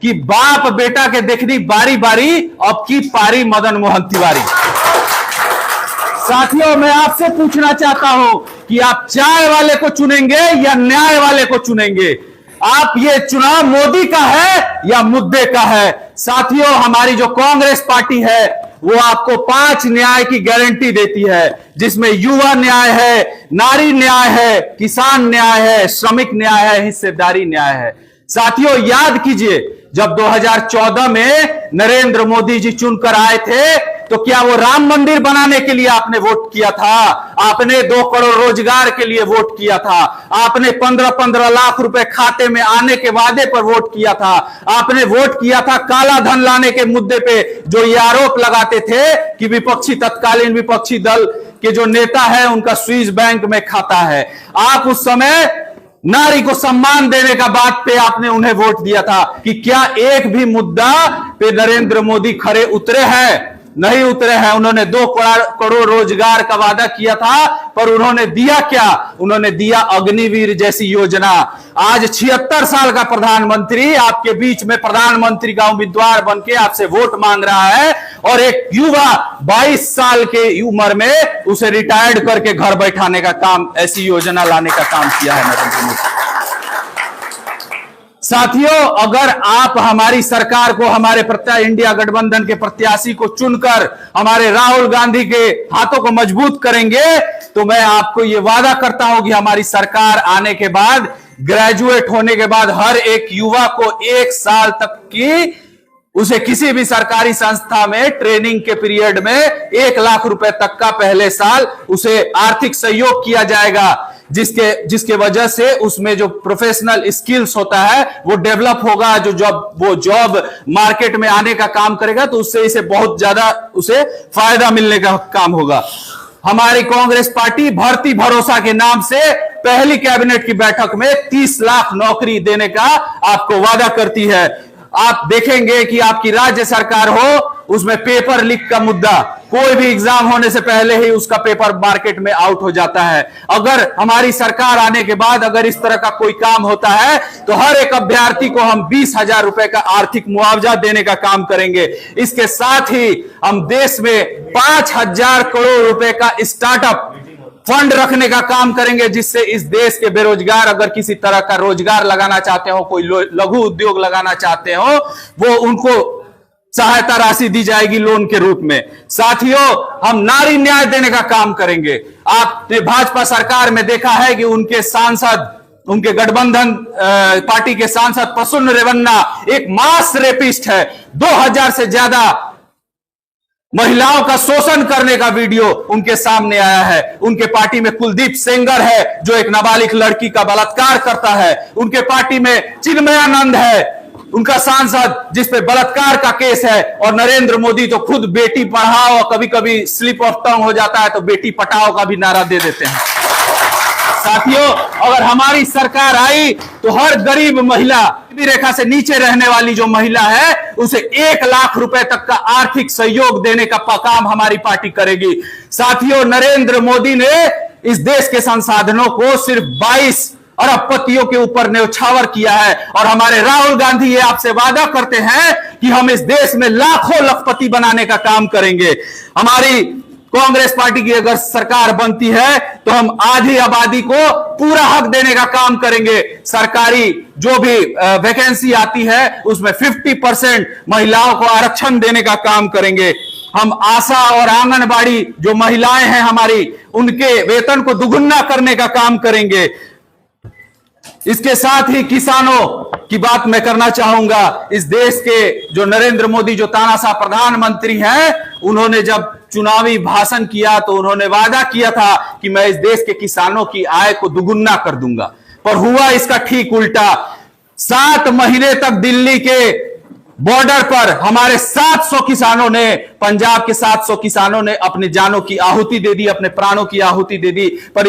कि बाप बेटा के देखनी बारी बारी, अब की पारी मदन मोहन तिवारी। साथियों, मैं आपसे पूछना चाहता हूं कि आप चाय वाले को चुनेंगे या न्याय वाले को चुनेंगे? आप ये चुनाव मोदी का है या मुद्दे का है? साथियों, हमारी जो कांग्रेस पार्टी है वो आपको 5 न्याय की गारंटी देती है, जिसमें युवा न्याय है, नारी न्याय है, किसान न्याय है, श्रमिक न्याय है, हिस्सेदारी न्याय है। साथियों, याद कीजिए, जब 2014 में नरेंद्र मोदी जी चुनकर आए थे तो क्या वो राम मंदिर बनाने के लिए आपने वोट किया था? आपने 2 करोड़ रोजगार के लिए वोट किया था। आपने 15-15 लाख रुपए खाते में आने के वादे पर वोट किया था। आपने वोट किया था काला धन लाने के मुद्दे पे, जो ये आरोप लगाते थे कि विपक्षी, तत्कालीन विपक्षी दल के जो नेता है उनका स्विस बैंक में खाता है। आप उस समय नारी को सम्मान देने का बात पे आपने उन्हें वोट दिया था। कि क्या एक भी मुद्दा पे नरेंद्र मोदी खरे उतरे हैं? नहीं उतरे हैं। उन्होंने 2 करोड़ रोजगार का वादा किया था, पर उन्होंने दिया क्या? उन्होंने दिया अग्निवीर जैसी योजना। आज 76 साल का प्रधानमंत्री आपके बीच में प्रधानमंत्री का उम्मीदवार बनके आपसे वोट मांग रहा है, और एक युवा 22 साल के उम्र में उसे रिटायर्ड करके घर बैठाने का काम, ऐसी योजना लाने का काम किया है नरेंद्र मोदी। साथियों, अगर आप हमारी सरकार को, हमारे इंडिया गठबंधन के प्रत्याशी को चुनकर हमारे राहुल गांधी के हाथों को मजबूत करेंगे, तो मैं आपको यह वादा करता हूं कि हमारी सरकार आने के बाद, ग्रेजुएट होने के बाद, हर एक युवा को 1 साल तक की उसे किसी भी सरकारी संस्था में ट्रेनिंग के पीरियड में 1 लाख रुपए तक का पहले साल उसे आर्थिक सहयोग किया जाएगा, जिसके वजह से उसमें जो प्रोफेशनल स्किल्स होता है वो डेवलप होगा। वो जॉब मार्केट में आने का काम करेगा, तो उससे इसे बहुत ज्यादा उसे फायदा मिलने का काम होगा। हमारी कांग्रेस पार्टी भर्ती भरोसा के नाम से पहली कैबिनेट की बैठक में 30 लाख नौकरी देने का आपको वादा करती है। आप देखेंगे कि आपकी राज्य सरकार हो, उसमें पेपर लीक का मुद्दा, कोई भी एग्जाम होने से पहले ही उसका पेपर मार्केट में आउट हो जाता है। अगर हमारी सरकार आने के बाद अगर इस तरह का कोई काम होता है, तो हर एक अभ्यर्थी को हम 20,000 रुपए का आर्थिक मुआवजा देने का काम करेंगे। इसके साथ ही हम देश में 5,000 करोड़ रुपए का स्टार्टअप फंड रखने का काम करेंगे, जिससे इस देश के बेरोजगार अगर किसी तरह का रोजगार लगाना चाहते हो, कोई लघु उद्योग लगाना चाहते हो, वो उनको सहायता राशि दी जाएगी लोन के रूप में। साथियों, हम नारी न्याय देने का काम करेंगे। आपने भाजपा सरकार में देखा है कि उनके सांसद, उनके गठबंधन पार्टी के सांसद प्रसून रेवन्ना एक मास रेपिस्ट है। 2000 से ज्यादा महिलाओं का शोषण करने का वीडियो उनके सामने आया है। उनके पार्टी में कुलदीप सेंगर है, जो एक नाबालिग लड़की का बलात्कार करता है। उनके पार्टी में चिन्मयानंद है, उनका सांसद, जिस पे बलात्कार का केस है। और नरेंद्र मोदी तो खुद बेटी पढ़ाओ, कभी कभी स्लिप ऑफ टंग हो जाता है तो बेटी पटाओ का भी नारा दे देते हैं। साथियों, अगर हमारी सरकार आई तो हर गरीब महिला, गरीबी रेखा से नीचे रहने वाली जो महिला है, उसे 1 लाख रुपए तक का आर्थिक सहयोग देने का काम हमारी पार्टी करेगी। साथियों, नरेंद्र मोदी ने इस देश के संसाधनों को सिर्फ 22 अरबपतियों के ऊपर न्यौछावर किया है, और हमारे राहुल गांधी ये आपसे वादा करते हैं कि हम इस देश में लाखों लखपति बनाने का काम करेंगे। हमारी कांग्रेस पार्टी की अगर सरकार बनती है तो हम आधी आबादी को पूरा हक देने का काम करेंगे। सरकारी जो भी वैकेंसी आती है उसमें 50% महिलाओं को आरक्षण देने का काम करेंगे। हम आशा और आंगनबाड़ी जो महिलाएं हैं हमारी, उनके वेतन को दुगुना करने का काम करेंगे। इसके साथ ही किसानों की बात मैं करना चाहूंगा। इस देश के जो नरेंद्र मोदी जो तानाशाह प्रधानमंत्री हैं, उन्होंने जब चुनावी भाषण किया तो उन्होंने वादा किया था कि मैं इस देश के किसानों की आय को दुगुना कर दूंगा, पर हुआ इसका ठीक उल्टा। 7 महीने तक दिल्ली के बॉर्डर पर हमारे 700 किसानों ने, पंजाब के 700 किसानों ने अपनी जानों की आहुति दे दी, अपने प्राणों की आहुति दे दी। पर